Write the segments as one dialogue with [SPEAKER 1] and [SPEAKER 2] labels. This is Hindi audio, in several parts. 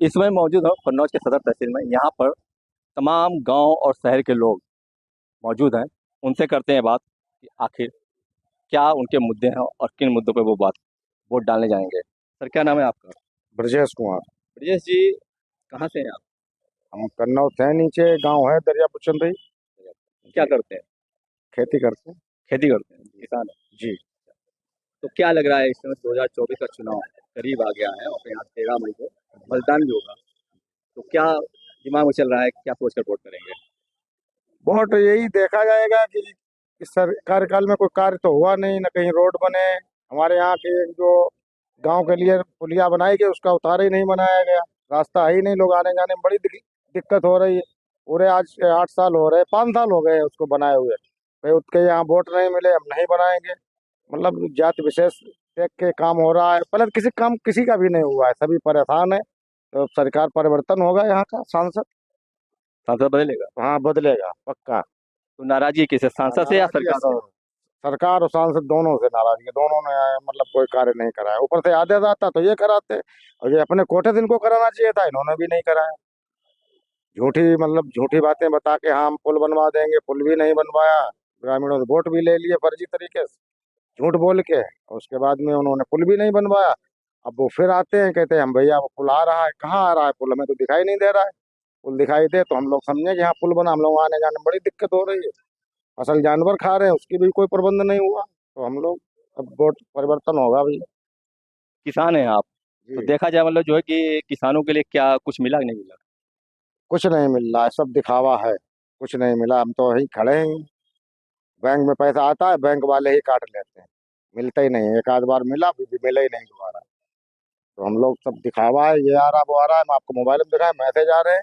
[SPEAKER 1] इस समय मौजूद हूँ कन्नौज के सदर तहसील में। यहाँ पर तमाम गांव और शहर के लोग मौजूद हैं। उनसे करते हैं बात कि आखिर क्या उनके मुद्दे हैं और किन मुद्दों पे वो बात वोट डालने जाएंगे। सर, क्या नाम है आपका?
[SPEAKER 2] ब्रजेश कुमार।
[SPEAKER 1] ब्रजेश जी, कहाँ से हैं आप?
[SPEAKER 2] हम कन्नौज है, नीचे गांव है दरियापुर चंदई।
[SPEAKER 1] क्या
[SPEAKER 2] जी।
[SPEAKER 1] करते हैं?
[SPEAKER 2] खेती करते हैं।
[SPEAKER 1] खेती करते हैं, किसान हैं।
[SPEAKER 2] जी।
[SPEAKER 1] तो क्या लग रहा है, इस समय 2024 का चुनाव करीब आ गया है और यहाँ 13 मई को मतदान भी होगा, तो क्या दिमाग में चल रहा है, क्या सोच कर वोट करेंगे?
[SPEAKER 2] वोट यही देखा जाएगा कि इस कार्यकाल में कोई कार्य तो हुआ नहीं, न कहीं रोड बने। हमारे यहाँ के एक जो गांव के लिए पुलिया बनाई गई, उसका उतार ही नहीं बनाया गया। रास्ता है ही नहीं, लोग आने जाने में बड़ी दिक्कत हो रही है। पूरे आज से 8 साल हो रहे, 5 साल हो गए उसको बनाए हुए। भाई उसके यहाँ वोट नहीं मिले, हम नहीं बनाएंगे। मतलब जाति विशेष देख के काम हो रहा है, पहले तो किसी काम किसी का भी नहीं हुआ है, सभी परेशान है। तो सरकार परिवर्तन होगा, यहाँ का सांसद।
[SPEAKER 1] सांसद बदलेगा
[SPEAKER 2] हाँ, बदलेगा पक्का।
[SPEAKER 1] तो नाराजगी किसे, सांसद से या
[SPEAKER 2] नाराजगी है
[SPEAKER 1] सरकार से?
[SPEAKER 2] सरकार और सांसद दोनों से नाराजगी, दोनों ने मतलब कोई कार्य नहीं कराया। ऊपर से आदेश आता तो ये कराते, और ये अपने कोटे से इनको कराना चाहिए था, इन्होंने भी नहीं कराया। झूठी मतलब झूठी बातें बता के हाँ हम पुल बनवा देंगे, पुल भी नहीं बनवाया। ग्रामीणों से वोट भी ले लिए फर्जी तरीके से, झूठ बोल के, और उसके बाद में उन्होंने पुल भी नहीं बनवाया। अब वो फिर आते हैं, कहते हैं हम भैया वो पुल आ रहा है, कहाँ आ रहा है पुल, हमें तो दिखाई नहीं दे रहा है। पुल दिखाई दे तो हम लोग समझे कि हाँ पुल बना, हम लोग आने जाने में बड़ी दिक्कत हो रही है। असल जानवर खा रहे हैं, उसकी भी कोई प्रबंध नहीं हुआ। तो हम लोग अब वोट परिवर्तन होगा भाई।
[SPEAKER 1] किसान हैं आप, तो
[SPEAKER 2] जी।
[SPEAKER 1] देखा जाए मतलब जो है कि किसानों के लिए क्या कुछ मिला कि नहीं मिला?
[SPEAKER 2] कुछ नहीं मिल रहा है, सब दिखावा है। कुछ नहीं मिला, हम तो वहीं खड़े हैं। बैंक में पैसा आता है, बैंक वाले ही काट लेते हैं, मिलता ही नहीं है। एक आध बार मिला, भी मिला ही नहीं दोबारा। तो हम लोग सब दिखावा है, ये आ रहा वो आ रहा है। हम आपको मोबाइल में दिखाएं, मैसेज आ रहे हैं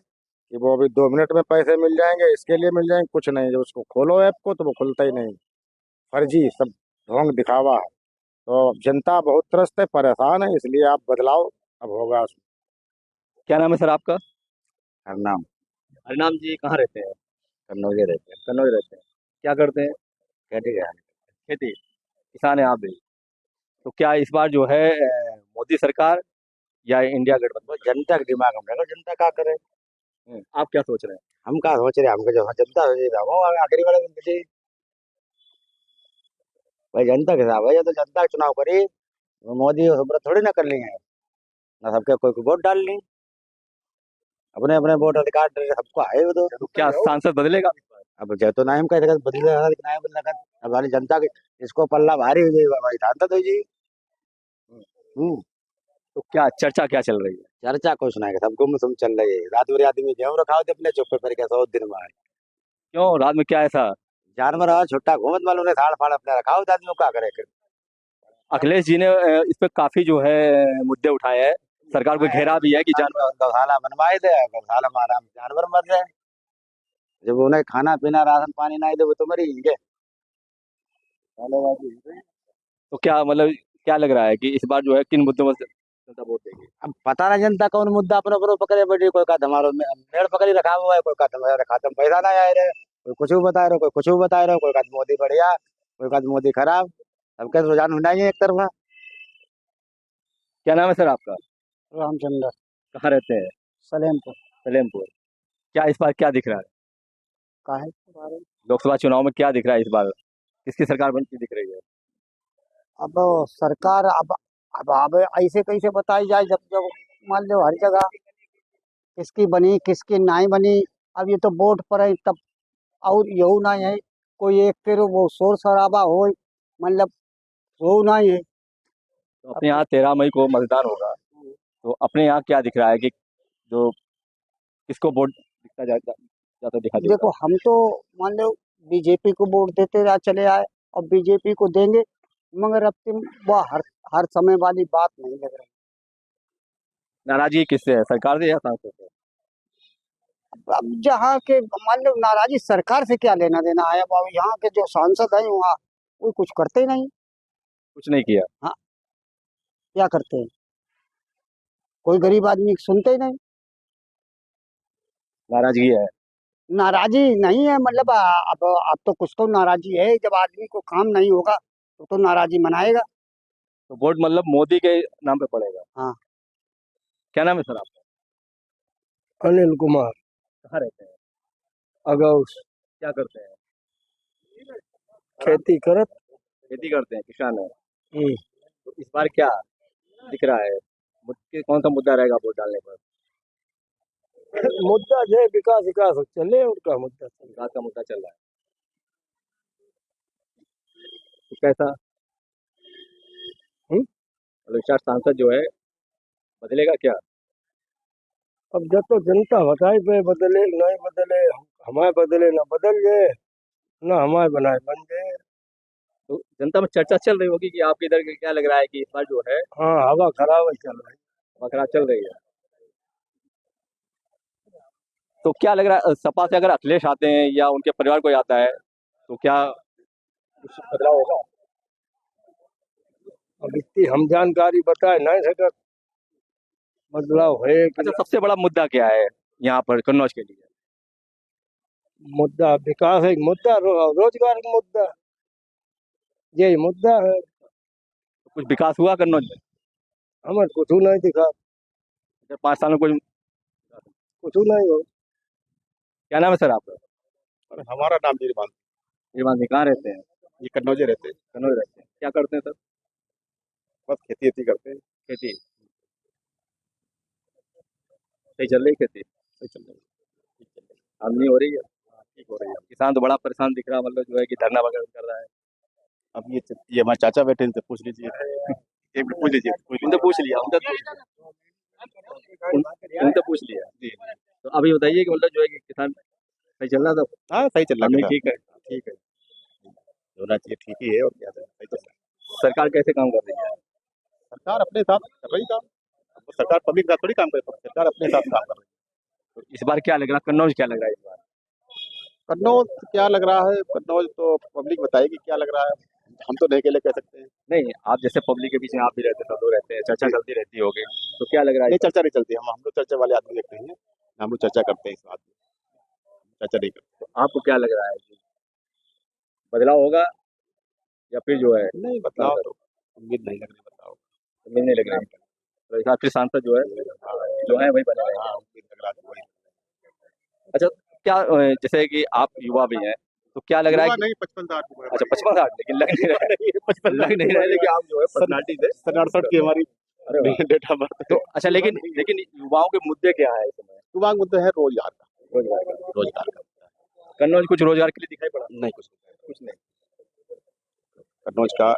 [SPEAKER 2] कि वो अभी 2 मिनट में पैसे मिल जाएंगे, इसके लिए मिल जाएंगे। कुछ नहीं, जब उसको खोलो ऐप को तो वो खुलता ही नहीं। फर्जी सब, ढोंग दिखावा है। तो अब जनता बहुत त्रस्त है, परेशान है, इसलिए आप बदलाव अब होगा उसमें।
[SPEAKER 1] क्या नाम है सर आपका?
[SPEAKER 2] हरनाम।
[SPEAKER 1] हरिनाम जी, कहाँ रहते हैं?
[SPEAKER 2] कन्नौजे रहते हैं।
[SPEAKER 1] कन्नौज रहते हैं। क्या करते हैं?
[SPEAKER 2] खेती है।
[SPEAKER 1] खेती। किसान है आप भी? तो क्या इस बार जो है मोदी सरकार या इंडिया
[SPEAKER 2] वो
[SPEAKER 1] गठबंधन?
[SPEAKER 2] जनता के दिमाग में रहेगा, जनता क्या करे।
[SPEAKER 1] आप क्या सोच रहे हैं?
[SPEAKER 2] हम क्या सोच रहे हैं, हमको जो जनता सोचेगा वो आखिरी वाले दिन किसी। भाई जनता के साथ है, ये तो जनता का चुनाव करी। मोदी और सुब्रत थोड़ी ना कर ली है, ना सबके कोई को वोट डाल ली। अपने अपने वोट अधिकार सबको आए वो तो।
[SPEAKER 1] तो क्या सांसद बदलेगा इस बार?
[SPEAKER 2] अब जय तो नाम कह बदलेगा, ना बदलेगा। अब हमारी जनता के इसको पल्ला भारी हो जाएगा भाई, था तो जी। हम्म।
[SPEAKER 1] तो क्या चर्चा क्या चल रही है?
[SPEAKER 2] चर्चा कुछ नहीं, सब गुम सुम चल रही है। रात भर आदमी गेहूं रखाओ थे अपने चुप पर, कैसा 100 दिन में आए।
[SPEAKER 1] क्यों, रात में क्या ऐसा?
[SPEAKER 2] जानवर और छुट्टा घूमत वालों ने थाड़ फाड़ अपने रखाओ थे, आदमी को क्या करे फिर।
[SPEAKER 1] अखिलेश जी ने इस पे काफी जो है मुद्दे उठाए हैं। सरकार को घेरा भी है कि जानवर।
[SPEAKER 2] गौशाला बनवाए थे, गौशाला में आराम से जानवर मर रहे हैं। जब उन्हें खाना पीना राशन पानी ना दे वो तो मरी ही गए।
[SPEAKER 1] तो क्या मतलब, क्या लग रहा है कि इस बार जो है किन मुद्दों पर जनता वोट देगी?
[SPEAKER 2] अब पता ना जनता कौन मुद्दा अपने ऊपर पकड़े बैठी, कोई का हमारो मेड़ पकड़ी रखा हुआ है, कोई का हमारे खाते में पैसा ना आए रहे, कोई कुछ भी बता रहे, कोई कुछ भी बता रहे, कोई का मोदी बढ़िया, कोई का मोदी खराब। सबके रुझान होना ही एक तरफा।
[SPEAKER 1] क्या नाम है सर आपका?
[SPEAKER 2] रामचंद्र।
[SPEAKER 1] कहाँ रहते हैं?
[SPEAKER 2] सलेमपुर।
[SPEAKER 1] सलेमपुर। क्या इस बार क्या दिख रहा है?
[SPEAKER 2] का है तुम्हारे?
[SPEAKER 1] लोकसभा चुनाव में क्या दिख रहा है इस बार? किसकी सरकार बनती दिख रही है?
[SPEAKER 2] अब सरकार अब ऐसे कैसे बताई जाए, जब जब मान लो हर जगह किसकी बनी किसकी नहीं बनी। अब ये तो वोट पर है तब, और यही नहीं है कोई एक फिर वो शोर शराबा हो, मतलब वो नहीं है।
[SPEAKER 1] तो
[SPEAKER 2] अब
[SPEAKER 1] अपने यहाँ 13 मई को मतदान होगा, तो अपने यहाँ क्या दिख रहा है कि जो किसको वोट दिखता जाता जाता दिखाई देगा?
[SPEAKER 2] देखो हम तो मान लो बीजेपी को वोट देते रहा चले आए, और बीजेपी को देंगे। मगर अब तुम वो हर समय वाली बात नहीं लग रही।
[SPEAKER 1] नाराजगी किससे है, सरकार से या सांसद से?
[SPEAKER 2] अब जहाँ के मान लो नाराजगी सरकार से क्या लेना देना है, अब यहाँ के जो सांसद हैं वहाँ वो कुछ करते ही नहीं।
[SPEAKER 1] कुछ नहीं किया।
[SPEAKER 2] हाँ, क्या करते हैं, कोई गरीब आदमी सुनते ही नहीं।
[SPEAKER 1] नाराजगी है।
[SPEAKER 2] नाराजी नहीं है, मतलब अब तो कुछ तो नाराजी है, जब आदमी को काम नहीं होगा तो नाराजी मनाएगा।
[SPEAKER 1] तो वोट मतलब मोदी के नाम पे पड़ेगा।
[SPEAKER 2] हाँ।
[SPEAKER 1] क्या नाम है सर आपका?
[SPEAKER 3] अनिल कुमार
[SPEAKER 1] कहाँ रहते हैं?
[SPEAKER 3] अगौस
[SPEAKER 1] क्या करते हैं?
[SPEAKER 3] खेती करत।
[SPEAKER 1] खेती करते हैं, किसान है।
[SPEAKER 3] हम्म,
[SPEAKER 1] तो इस बार क्या दिख रहा है, कौन सा मुद्दा रहेगा वोट डालने पर?
[SPEAKER 3] मुद्दा जो है विकास विकास चले उनका मुद्दा चले।
[SPEAKER 1] विकास का मुद्दा चल रहा है, तो कैसा मतलब इस बार सांसद जो है बदलेगा क्या?
[SPEAKER 3] अब जब तो जनता बताई पे बदले नहीं बदले, हमारे बदले ना बदल जाए ना हमारे बनाए बन जाए।
[SPEAKER 1] तो जनता में चर्चा चल रही होगी कि आपके इधर क्या लग रहा है कि इस बार जो है
[SPEAKER 3] हाँ हवा खराब है चल रही।
[SPEAKER 1] बकरा चल रही है। तो क्या लग रहा है, सपा से अगर अखिलेश आते हैं या उनके परिवार कोई आता है तो क्या कुछ बदलाव होगा?
[SPEAKER 3] अब इतनी हम जानकारी बताए नहीं सकत बदलाव है कि
[SPEAKER 1] अच्छा, सबसे बड़ा मुद्दा क्या है यहाँ पर कन्नौज के लिए?
[SPEAKER 3] मुद्दा विकास है, मुद्दा रोजगार का मुद्दा, यही मुद्दा है।
[SPEAKER 1] तो कुछ विकास हुआ कन्नौज में?
[SPEAKER 3] हमें कुछ नहीं दिखा,
[SPEAKER 1] पिछले 5 साल में कुछ?
[SPEAKER 3] कुछ नहीं हो।
[SPEAKER 1] क्या नाम है सर आपका?
[SPEAKER 2] और हमारा नाम निर्माण,
[SPEAKER 1] ये बात कहाँ रहते हैं?
[SPEAKER 2] ये कन्नौजे रहते हैं,
[SPEAKER 1] कन्नौज रहते हैं। क्या करते हैं सर?
[SPEAKER 2] बस खेती वेती करते हैं।
[SPEAKER 1] खेती सही चल रही है? खेती
[SPEAKER 2] सही चल रहा है, ठीक चल रहा है।
[SPEAKER 1] आमदनी हो रही है?
[SPEAKER 2] ठीक हो रही है।
[SPEAKER 1] किसान तो बड़ा परेशान दिख रहा है, मतलब जो है कि धरना वगैरह कर रहा है।
[SPEAKER 2] अब ये हमारे चाचा बैठे इनसे पूछ लीजिए, एक मिनट पूछ लीजिए,
[SPEAKER 1] उनसे पूछ लिया, उनसे पूछ लिया
[SPEAKER 2] जी।
[SPEAKER 1] तो अभी बताइए कि मतलब जो है कि किसान सही चल रहा था?
[SPEAKER 2] हाँ सही चल रहा
[SPEAKER 1] आमदनी
[SPEAKER 2] है,
[SPEAKER 1] ठीक है?
[SPEAKER 2] ठीक है, होना चाहिए, ठीक ही है और क्या है, सही चल रहा है।
[SPEAKER 1] सरकार कैसे काम कर रही है?
[SPEAKER 2] सरकार अपने हिसाब से कर रही काम, अब सरकार पब्लिक का थोड़ी काम करे, सरकार अपने हिसाब से काम कर रही
[SPEAKER 1] तो इस बार क्या लग रहा है, कन्नौज क्या लग रहा है इस बार?
[SPEAKER 2] है। कन्नौज क्या लग रहा है, कन्नौज तो पब्लिक बताएगी क्या लग रहा है, हम तो नहीं अकेले कह सकते हैं।
[SPEAKER 1] नहीं, आप जैसे पब्लिक के बीच में आप भी रहते हैं, सब लोग रहते हैं, चर्चा चलती रहती होगी, तो क्या लग रहा है
[SPEAKER 2] नहीं
[SPEAKER 1] इस बार?
[SPEAKER 2] चर्चा नहीं चलती, हम लोग चर्चा वाले आदमी देखते हैं, हम लोग चर्चा करते हैं इस बात में, चर्चा नहीं करते।
[SPEAKER 1] तो आपको क्या लग रहा है कि बदलाव होगा या फिर जो है
[SPEAKER 2] नहीं बदलाव तो उम्मीद नहीं लग रही, बदलाव
[SPEAKER 1] मिलने लग रहा है? तो इस बार फिर सांसद जो है वही बने रहेंगे।
[SPEAKER 2] हाँ उम्मीद लग रहा है वही।
[SPEAKER 1] अच्छा, क्या जैसे कि आप युवा भी हैं, तो क्या लग रहा है
[SPEAKER 2] युवा
[SPEAKER 1] कि
[SPEAKER 2] नहीं 55 साल की उम्र
[SPEAKER 1] अच्छा
[SPEAKER 2] हमारी।
[SPEAKER 1] 55 60, लेकिन लग नहीं रहा है,
[SPEAKER 2] 55
[SPEAKER 1] लग नहीं रहा है लेकिन आप जो है पर्सनालिटी से
[SPEAKER 2] 67 की हमारी
[SPEAKER 1] अरे वाह।
[SPEAKER 2] डेट ऑफ बर्थ
[SPEAKER 1] तो
[SPEAKER 2] है।
[SPEAKER 1] अच्छा, लेकिन युवाओं के मुद्दे क्या है इस समय?
[SPEAKER 2] युवा मुद्दा है रोजगार का,
[SPEAKER 1] रोजगार का?
[SPEAKER 2] रोजगार का
[SPEAKER 1] कन्नौज कुछ रोजगार के लिए दिखाई पड़ा?
[SPEAKER 2] नहीं कुछ नहीं।
[SPEAKER 1] कुछ नहीं।
[SPEAKER 2] कन्नौज का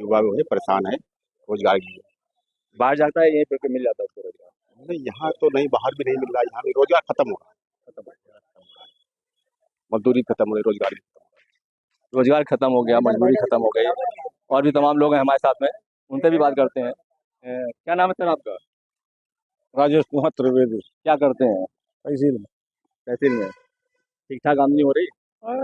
[SPEAKER 2] युवा जो है परेशान है रोजगार के लिए।
[SPEAKER 1] बाहर जाता है, यहीं पे मिल जाता है उसको रोजगार?
[SPEAKER 2] नहीं यहाँ तो नहीं, बाहर भी नहीं मिल रहा, यहाँ भी रोजगार खत्म हो रहा है,
[SPEAKER 1] खत्म हो गया।
[SPEAKER 2] मजदूरी खत्म हो रही, रोजगार भी खत्म हो
[SPEAKER 1] रोजगार खत्म हो गया, मजदूरी खत्म हो गई। और भी तमाम लोग हैं हमारे साथ में, उनसे भी बात करते हैं। क्या नाम है सर आपका?
[SPEAKER 3] राजेश कुमार त्रिवेदी
[SPEAKER 1] क्या करते हैं?
[SPEAKER 3] तहसील में।
[SPEAKER 1] तहसील में। ठीक ठाक आमदनी हो रही?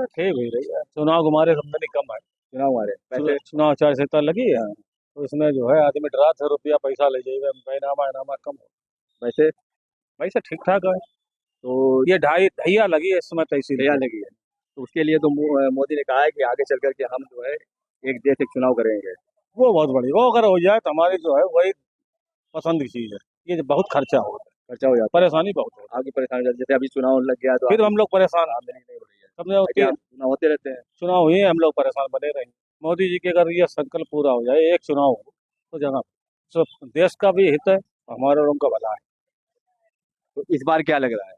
[SPEAKER 3] ठीक ही रही है, चुनाव हमारे आमदनी कम है।
[SPEAKER 1] चुनाव हमारे पैसे?
[SPEAKER 3] चुनाव आचार संहिता लगी है,
[SPEAKER 1] हाँ,
[SPEAKER 3] तो इसमें जो है आदमी डरा था रुपया पैसा ले जाइएगा, बैनामा इनामा कम हो।
[SPEAKER 1] पैसे
[SPEAKER 3] पैसा ठीक ठाक है,
[SPEAKER 1] तो
[SPEAKER 3] ये ढाई ढैया लगी है इस समय तहसील
[SPEAKER 1] तैयार
[SPEAKER 3] पे।
[SPEAKER 1] लगी है। तो उसके लिए तो मोदी ने कहा है कि आगे चल करके हम जो है एक देश एक चुनाव करेंगे।
[SPEAKER 3] वो बहुत बढ़िया, वो अगर हो जाए तो हमारी जो है वही पसंद की चीज है। ये जो बहुत खर्चा होता है,
[SPEAKER 1] खर्चा हो जाता है,
[SPEAKER 3] परेशानी बहुत होती
[SPEAKER 1] आगे परेशानी हो जाती है। जैसे अभी चुनाव लग गया तो
[SPEAKER 3] है, फिर हम लोग परेशान
[SPEAKER 1] आमदनी नहीं हो रही है।
[SPEAKER 3] समझे होती
[SPEAKER 1] बाकी
[SPEAKER 3] है।
[SPEAKER 1] आप चुनाव होते रहते हैं।
[SPEAKER 3] चुनाव हुए हम लोग परेशान बने रहेंगे। मोदी जी के अगर ये संकल्प पूरा हो जाए, एक चुनाव हो तो जगह सब देश का भी हित है, हमारे और उनका भला है।
[SPEAKER 1] तो इस बार क्या लग रहा है?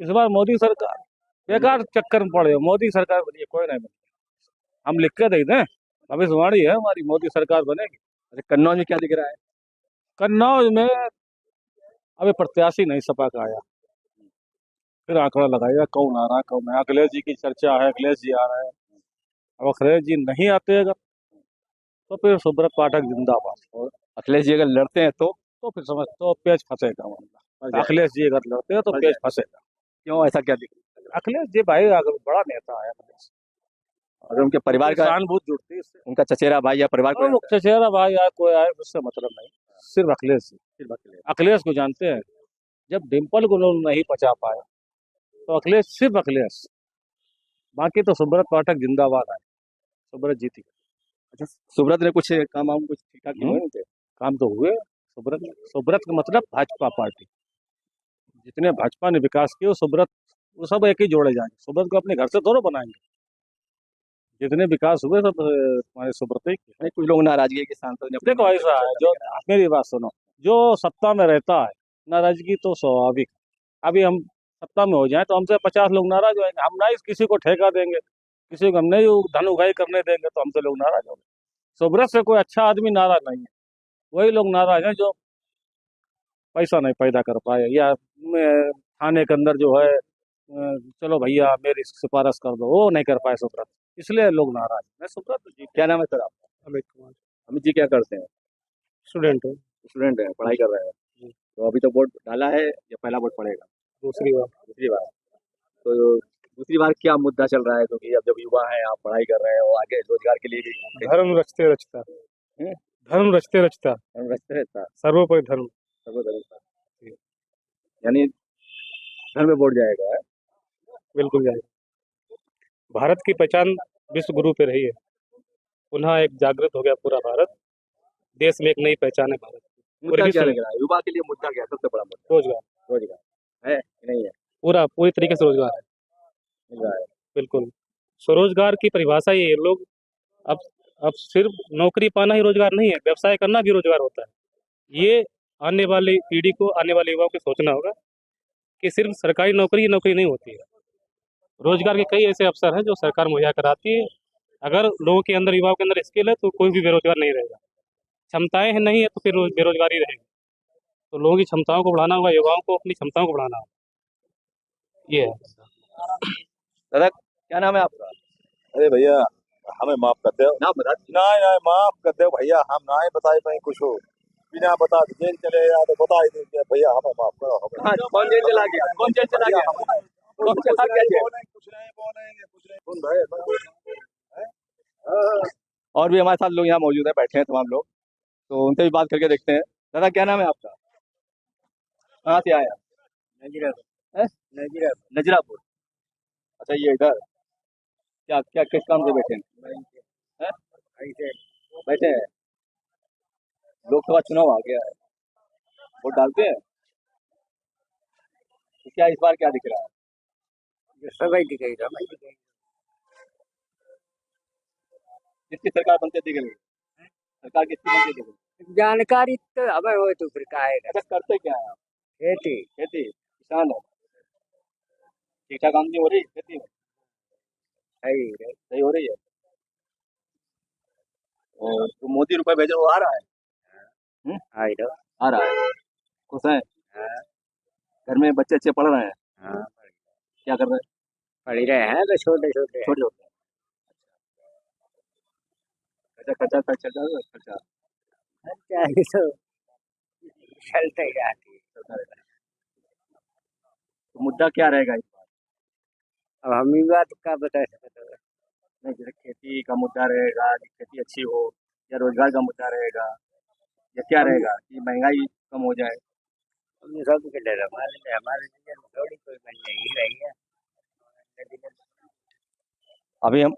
[SPEAKER 3] इस बार मोदी सरकार बेकार चक्कर में पड़े हो, मोदी सरकार बनी है, कोई नहीं बनी। हम लिख के दे दें, भविष्यवाणी है हमारी, मोदी सरकार बनेगी।
[SPEAKER 1] अच्छा, कन्नौज में क्या दिख रहा है?
[SPEAKER 3] कन्नौज में अभी प्रत्याशी नहीं सपा का आया, फिर आंकड़ा लगाएगा कौन आ रहा है कौन नहीं। अखिलेश जी की चर्चा है, अखिलेश जी आ रहे हैं। अब अखिलेश जी नहीं आते अगर, तो फिर सुब्रत पाठक जिंदाबाद।
[SPEAKER 1] और अखिलेश जी अगर लड़ते हैं
[SPEAKER 3] तो फिर समझ तो पेज फंसेगा मामला।
[SPEAKER 1] फंस जाएगा।
[SPEAKER 3] अखिलेश जी अगर लड़ते हैं तो
[SPEAKER 1] फंस
[SPEAKER 3] पेज
[SPEAKER 1] जाएगा।
[SPEAKER 3] फंसेगा।
[SPEAKER 1] क्यों, ऐसा क्या दिख रहा है?
[SPEAKER 3] अखिलेश जी भाई अगर बड़ा नेता है, अखिलेश
[SPEAKER 1] अगर उनके परिवार का,
[SPEAKER 3] सहानुभूति जुड़ती है इससे।
[SPEAKER 1] उनका चचेरा भाई या परिवार
[SPEAKER 3] और
[SPEAKER 1] को
[SPEAKER 3] वो चचेरा भाई आए कोई आए उससे मतलब नहीं, सिर्फ अखिलेश जी।
[SPEAKER 1] सिर्फ अखिलेश?
[SPEAKER 3] अखिलेश को जानते हैं, जब डिम्पल को लोग नहीं पचा पाए तो अखिलेश, सिर्फ अखिलेश, बाकी तो सुब्रत पाठक जिंदाबाद आए, सुब्रत जीती।
[SPEAKER 1] अच्छा, सुब्रत ने कुछ काम वाम कुछ ठीक ठाक किए हुए हैं उनके?
[SPEAKER 3] काम तो हुए। सुब्रत, सुब्रत का मतलब भाजपा पार्टी, जितने भाजपा ने विकास किए वो सुब्रत, वो सब एक ही जोड़े जाएंगे। सुब्रत को अपने घर से थोड़ा बनाएंगे। जितने विकास हुए सब हमारे सुब्रत ही किए।
[SPEAKER 1] नहीं, कुछ लोग नाराजगी है कि सांसद ने अपनी
[SPEAKER 3] देखो ऐसा है, जो मेरी बात सुनो, जो सत्ता में रहता है नाराजगी तो स्वाभाविक है। अभी हम सत्ता में हो जाए तो हमसे 50 लोग नाराज होंगे, हम नहीं किसी को ठेका देंगे, किसी को हम नहीं धन उगाई करने देंगे तो हमसे लोग नाराज होंगे। सुब्रत से कोई अच्छा आदमी नाराज नहीं है, वही लोग नाराज हैं जो पैसा नहीं पैदा कर पाए, या थाने के अंदर जो है चलो भैया मेरी सिफारिश कर दो, वो नहीं कर पाए सुब्रत, इसलिए लोग नाराज हैं। मैं सुब्रत जी।
[SPEAKER 1] क्या नाम है सर आपका?
[SPEAKER 3] अमित कुमार,
[SPEAKER 1] अमित जी क्या करते हैं?
[SPEAKER 3] स्टूडेंट हूँ।
[SPEAKER 1] स्टूडेंट है, पढ़ाई कर रहे हैं।
[SPEAKER 3] जी।
[SPEAKER 1] तो अभी तो वोट डाला है या पहला वोट पड़ेगा?
[SPEAKER 3] दूसरी बात,
[SPEAKER 1] दूसरी बार। तो दूसरी बार क्या मुद्दा चल रहा है, क्योंकि अब जब युवा हैं, आप पढ़ाई कर रहे हो, आगे रोजगार के लिए भी
[SPEAKER 3] धर्म रचते रचता,
[SPEAKER 1] हम्म,
[SPEAKER 3] धर्म रचते रचता,
[SPEAKER 1] हम रखते रहता
[SPEAKER 3] सर्वोपरि धर्म।
[SPEAKER 1] सबको जरूरत है। यानी घर में वोट जाएगा है?
[SPEAKER 3] बिल्कुल जाएगा। भारत की पहचान विश्व गुरु पे रही है, पुनः एक जागृत हो गया पूरा भारत, देश में एक नई पहचान है भारत की। पूरे
[SPEAKER 1] मुद्दा क्या
[SPEAKER 3] विश्व
[SPEAKER 1] लग
[SPEAKER 3] में
[SPEAKER 1] रहा है युवा के लिए? मुद्दा क्या है सबसे बड़ा मुद्दा?
[SPEAKER 3] रोजगार,
[SPEAKER 1] रोजगार है कि नहीं है?
[SPEAKER 3] पूरी तरीके से रोजगार है।
[SPEAKER 1] मिल रहा है?
[SPEAKER 3] बिल्कुल, स्वरोजगार की परिभाषा ये है, लोग अब अब सिर्फ नौकरी पाना ही रोजगार नहीं है, व्यवसाय करना भी रोजगार होता है। ये आने वाली पीढ़ी को, आने वाले युवाओं को सोचना होगा कि सिर्फ सरकारी नौकरी ही नौकरी नहीं होती है। रोजगार के कई ऐसे अवसर हैं जो सरकार मुहैया कराती है। अगर लोगों के अंदर, युवाओं के अंदर स्किल है तो कोई भी बेरोजगार नहीं रहेगा। क्षमताएं हैं नहीं है तो फिर बेरोजगारी रहेगी। तो लोगों की क्षमताओं को बढ़ाना होगा, युवाओं को अपनी क्षमताओं को बढ़ाना होगा, ये है।
[SPEAKER 1] दादा क्या नाम है आपका?
[SPEAKER 2] अरे भैया हमें माफ कर दो।
[SPEAKER 1] नाम बता दीजिए।
[SPEAKER 2] ना ना माफ कर दो भैया, हम ना ही बताए पाए कुछ हो, बिना बता जेल चले या तो बता ही दीजिए भैया, हमें माफ करो। हमें
[SPEAKER 1] हाँ, कौन जेल चला गया? कौन जेल चला गया? कौन चला गया जेल?
[SPEAKER 2] कुछ नहीं बोलेंगे कौन भाई।
[SPEAKER 1] और भी हमारे साथ लोग यहाँ मौजूद हैं, बैठे हैं तमाम लोग, तो उनसे भी बात करके देखते हैं। दादा क्या नाम है आपका? कहाँ से आया? हैं? नजरापुर। अच्छा, ये इधर क्या क्या किस काम से बैठे हैं? हैं? बैठे हैं। लोकसभा चुनाव आ गया है, वोट डालते हैं? तो क्या इस बार क्या दिख रहा है?
[SPEAKER 4] सभी दिखाई रहा
[SPEAKER 1] किसकी सरकार बनते दिख रही है? सरकार किसकी बनती दिख रही है?
[SPEAKER 4] जानकारी तो हमें हो तो फिर का है
[SPEAKER 1] अच्छा, करते क्या है आप?
[SPEAKER 4] खेती
[SPEAKER 1] खेती, किसान है। ठीक ठाक आमदनी हो रही है खेती में?
[SPEAKER 4] सही
[SPEAKER 1] सही हो रही है? और जो मोदी रुपए भेज रहे वो आ रहा है?
[SPEAKER 4] आई रहा
[SPEAKER 1] आ रहा है। खुश हैं? घर में बच्चे अच्छे पढ़ रहे हैं?
[SPEAKER 4] हाँ
[SPEAKER 1] क्या कर रहे हैं?
[SPEAKER 4] पढ़ रहे हैं तो छोटे छोटे
[SPEAKER 1] छोटे छोटे। खर्चा खर्चा खर्चा चल रहा है, खर्चा
[SPEAKER 4] चाहिए तो चलते जाती
[SPEAKER 1] चलता रहता है। तो मुद्दा क्या रहेगा इस बार?
[SPEAKER 4] अब हम ही बात का बता सकते हैं।
[SPEAKER 1] नहीं, जैसे खेती का मुद्दा रहेगा कि खेती अच्छी हो, या रोजगार का मुद्दा रहेगा, या क्या रहेगा कि महंगाई कम हो जाए?
[SPEAKER 4] हम सब के डर हमारे लिए थोड़ी कोई बन नहीं रही है।
[SPEAKER 1] अभी हम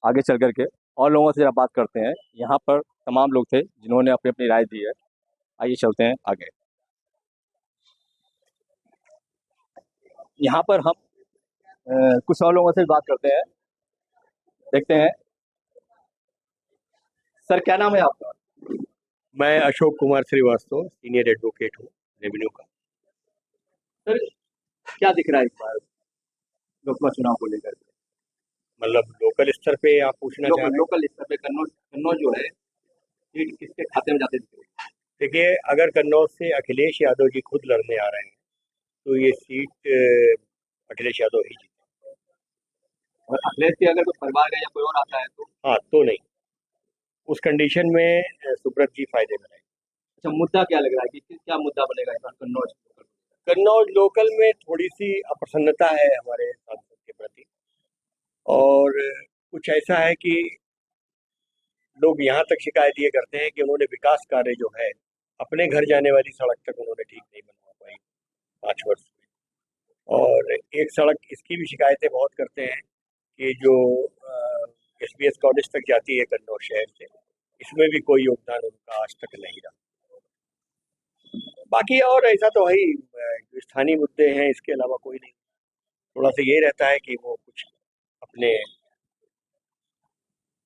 [SPEAKER 1] आगे चल करके और लोगों से जरा बात करते हैं। यहाँ पर तमाम लोग थे जिन्होंने अपनी अपनी राय दी है। आइए चलते हैं आगे। यहाँ पर हम कुछ और लोगों से बात करते हैं, देखते हैं। सर क्या नाम है आपका?
[SPEAKER 5] मैं अशोक कुमार श्रीवास्तव, सीनियर एडवोकेट हूँ रेवेन्यू का।
[SPEAKER 1] सर क्या दिख रहा है इस बार लोकसभा चुनाव को लेकर?
[SPEAKER 5] मतलब लोकल स्तर पे आप पूछना चाह रहे हैं?
[SPEAKER 1] लोकल स्तर पे कन्नौज जो है, सीट किसके खाते में जाते दिख रही है?
[SPEAKER 5] देखिए, अगर कन्नौज से अखिलेश यादव जी खुद लड़ने आ रहे हैं तो ये सीट अखिलेश यादव ही जीते।
[SPEAKER 1] और अखिलेश के अगर कोई परिवार का या कोई और आता है तो?
[SPEAKER 5] हाँ, तो नहीं, उस कंडीशन में सुब्रत जी फायदे में रहेंगे।
[SPEAKER 1] अच्छा, मुद्दा क्या लग रहा है कि क्या मुद्दा बनेगा इस बार कन्नौज?
[SPEAKER 5] कन्नौज लोकल में थोड़ी सी अप्रसन्नता है हमारे सांसद के प्रति, और कुछ ऐसा है कि लोग यहाँ तक शिकायत ये करते हैं कि उन्होंने विकास कार्य जो है, अपने घर जाने वाली सड़क तक उन्होंने ठीक नहीं बनवा पाई 5 वर्ष में। और एक सड़क इसकी भी शिकायतें बहुत करते हैं कि जो SBS कॉलेज तक जाती है कन्नौज शहर से, इसमें भी कोई योगदान उनका आज तक नहीं रहा। बाकी और ऐसा तो वही जो स्थानीय मुद्दे हैं, इसके अलावा कोई नहीं। थोड़ा सा ये रहता है कि वो कुछ अपने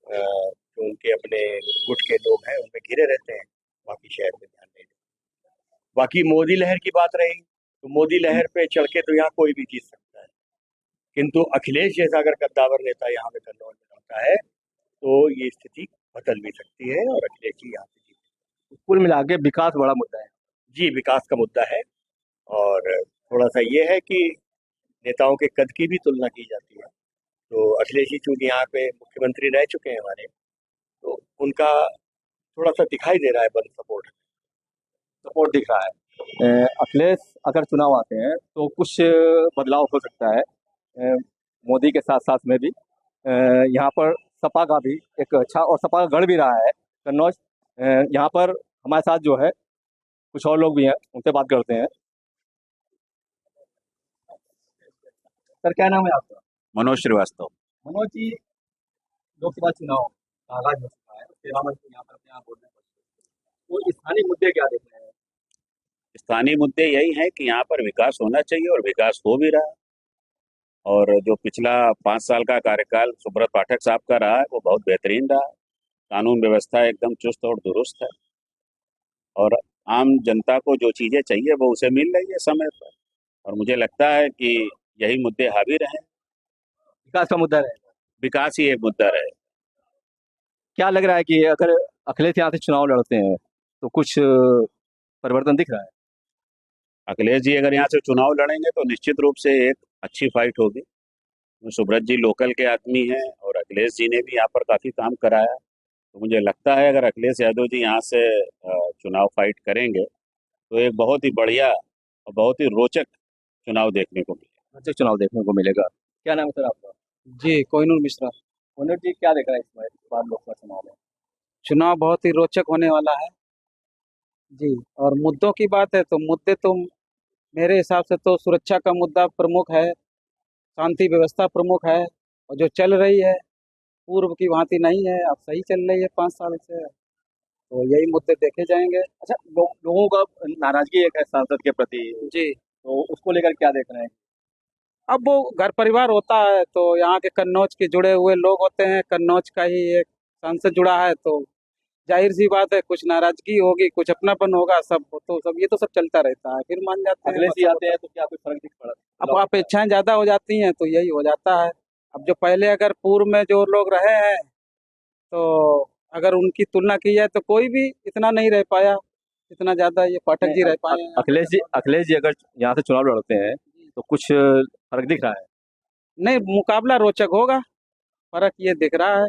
[SPEAKER 5] जो उनके अपने गुट के लोग हैं उनमें घिरे रहते हैं, बाकी शहर में ध्यान नहीं देते। बाकी मोदी लहर की बात रही तो मोदी लहर पे चढ़ के तो यहाँ कोई भी जीत सकता है, किंतु अखिलेश जैसा अगर कद्दावर नेता यहाँ पे कन्नौज में होता है तो ये स्थिति बदल भी सकती है और अखिलेश जी यहाँ से जीत।
[SPEAKER 1] कुल मिला के विकास बड़ा मुद्दा है।
[SPEAKER 5] जी, विकास का मुद्दा है और थोड़ा सा ये है कि नेताओं के कद की भी तुलना की जाती है, तो अखिलेश जी चूंकि यहाँ पे मुख्यमंत्री रह चुके हैं हमारे, तो उनका थोड़ा सा दिखाई दे रहा है बल
[SPEAKER 1] सपोर्ट दिख रहा है। अखिलेश अगर चुनाव आते हैं तो कुछ बदलाव हो सकता है मोदी के साथ साथ में भी। यहाँ पर सपा का भी एक अच्छा और सपा का गढ़ भी रहा है कन्नौज। यहाँ पर हमारे साथ जो है कुछ और लोग भी हैं, उनसे बात करते हैं। सर क्या नाम है आपका?
[SPEAKER 6] मनोज श्रीवास्तव।
[SPEAKER 1] मनोज जी, लोकसभा चुनाव आगाज हो चुका है, तेरह मई को यहाँ पर अपने आप बोलने पर तो स्थानीय मुद्दे क्या देख रहे हैं?
[SPEAKER 6] स्थानीय मुद्दे यही हैं कि यहाँ पर विकास होना चाहिए और विकास हो भी रहा है। और जो पिछला 5 साल का कार्यकाल सुब्रत पाठक साहब का रहा है वो बहुत बेहतरीन रहा है। कानून व्यवस्था एकदम चुस्त और दुरुस्त है और आम जनता को जो चीज़ें चाहिए वो उसे मिल रही है समय पर, और मुझे लगता है कि यही मुद्दे हावी रहे।
[SPEAKER 1] विकास का मुद्दा रहेगा।
[SPEAKER 6] विकास ही एक मुद्दा रहे।
[SPEAKER 1] क्या लग रहा है कि अगर अखिलेश यहाँ से चुनाव लड़ते हैं तो कुछ परिवर्तन दिख रहा है?
[SPEAKER 6] अखिलेश जी अगर यहाँ से चुनाव लड़ेंगे तो निश्चित रूप से एक अच्छी फाइट होगी। सुब्रत जी लोकल के आदमी हैं और अखिलेश जी ने भी यहाँ पर काफ़ी काम कराया, तो मुझे लगता है अगर अखिलेश यादव जी यहाँ से चुनाव फाइट करेंगे तो एक बहुत ही बढ़िया और बहुत ही रोचक चुनाव देखने को मिलेगा।
[SPEAKER 1] रोचक चुनाव देखने को मिलेगा। क्या नाम है सर आपका?
[SPEAKER 7] जी, कोहिनूर मिश्रा।
[SPEAKER 1] मनोज जी, क्या देख रहा है इस बार लोकसभा चुनाव में?
[SPEAKER 7] चुनाव बहुत ही रोचक होने वाला है जी। और मुद्दों की बात है तो मुद्दे तो मेरे हिसाब से तो सुरक्षा का मुद्दा प्रमुख है, शांति व्यवस्था प्रमुख है, और जो चल रही है पूर्व की भांति नहीं है, अब सही चल रही है 5 साल से, तो यही मुद्दे देखे जाएंगे।
[SPEAKER 1] अच्छा, लोगों का नाराजगी एक है सांसद के प्रति,
[SPEAKER 7] जी,
[SPEAKER 1] तो उसको लेकर क्या देख रहे हैं?
[SPEAKER 7] अब वो घर परिवार होता है तो यहाँ के कन्नौज के जुड़े हुए लोग होते हैं, कन्नौज का ही एक सांसद जुड़ा है तो जाहिर सी बात है कुछ नाराजगी होगी, कुछ अपनापन होगा, सब ये तो सब चलता रहता है, फिर मान जाते हैं।
[SPEAKER 1] अखिलेश जी आते हैं तो क्या कुछ फर्क दिख पड़ा?
[SPEAKER 7] अब अपेक्षाएं ज्यादा हो जाती हैं तो यही हो जाता है। अब जो पहले अगर पूर्व में जो लोग रहे हैं तो अगर उनकी तुलना की जाए तो कोई भी इतना नहीं रह पाया, इतना ज्यादा ये पाठक जी रह पाए हैं।
[SPEAKER 1] अखिलेश जी अगर यहाँ से चुनाव लड़ते हैं तो कुछ फर्क दिख रहा है?
[SPEAKER 7] नहीं, मुकाबला रोचक होगा, फर्क ये दिख रहा है।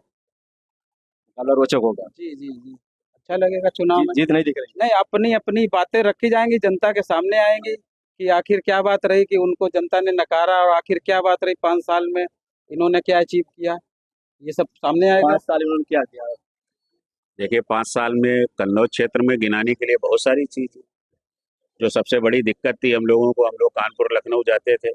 [SPEAKER 1] मुकाबला रोचक होगा।
[SPEAKER 7] जी जी जी, अच्छा लगेगा चुनाव में।
[SPEAKER 1] जीत नहीं दिख रही?
[SPEAKER 7] नहीं, अपनी अपनी बातें रखी जाएंगी, जनता के सामने आएंगी कि आखिर क्या बात रही कि उनको जनता ने नकारा, और आखिर क्या बात रही 5 साल में इन्होंने क्या अचीव किया, ये सब सामने आएगा।
[SPEAKER 1] 5 साल इन्होंने क्या किया?
[SPEAKER 6] देखिए 5 साल में कन्नौज क्षेत्र में गिनाने के लिए बहुत सारी चीज़ थी। जो सबसे बड़ी दिक्कत थी हम लोगों को, हम लोग कानपुर लखनऊ जाते थे,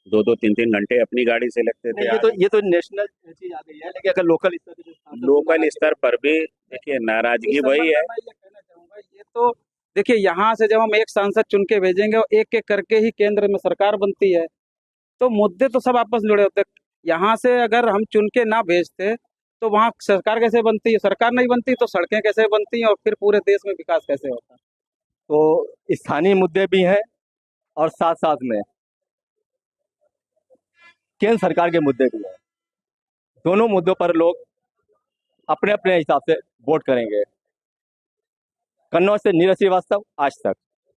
[SPEAKER 6] 2-2 3-3 घंटे अपनी गाड़ी से लगते थे।
[SPEAKER 1] ये तो नेशनल चीज आ गई है, लेकिन अगर लोकल स्तर पे
[SPEAKER 6] लोकल स्तर पर भी देखिए नाराजगी वही है।
[SPEAKER 7] मैं ये कहना चाहूंगा, ये तो देखिए यहाँ से जब हम एक सांसद चुन के भेजेंगे और एक एक करके ही केंद्र में सरकार बनती है, तो मुद्दे तो सब आपस में जुड़े होते हैं। यहाँ से अगर हम चुन के ना भेजते तो वहाँ सरकार कैसे बनती है, सरकार नहीं बनती तो सड़कें कैसे बनती हैं, और फिर पूरे देश में विकास कैसे होता है।
[SPEAKER 1] तो स्थानीय मुद्दे भी हैं और साथ साथ में केंद्र सरकार के मुद्दे भी हैं। दोनों मुद्दों पर लोग अपने अपने हिसाब से वोट करेंगे। कन्नौज से नीरज श्रीवास्तव, आज तक।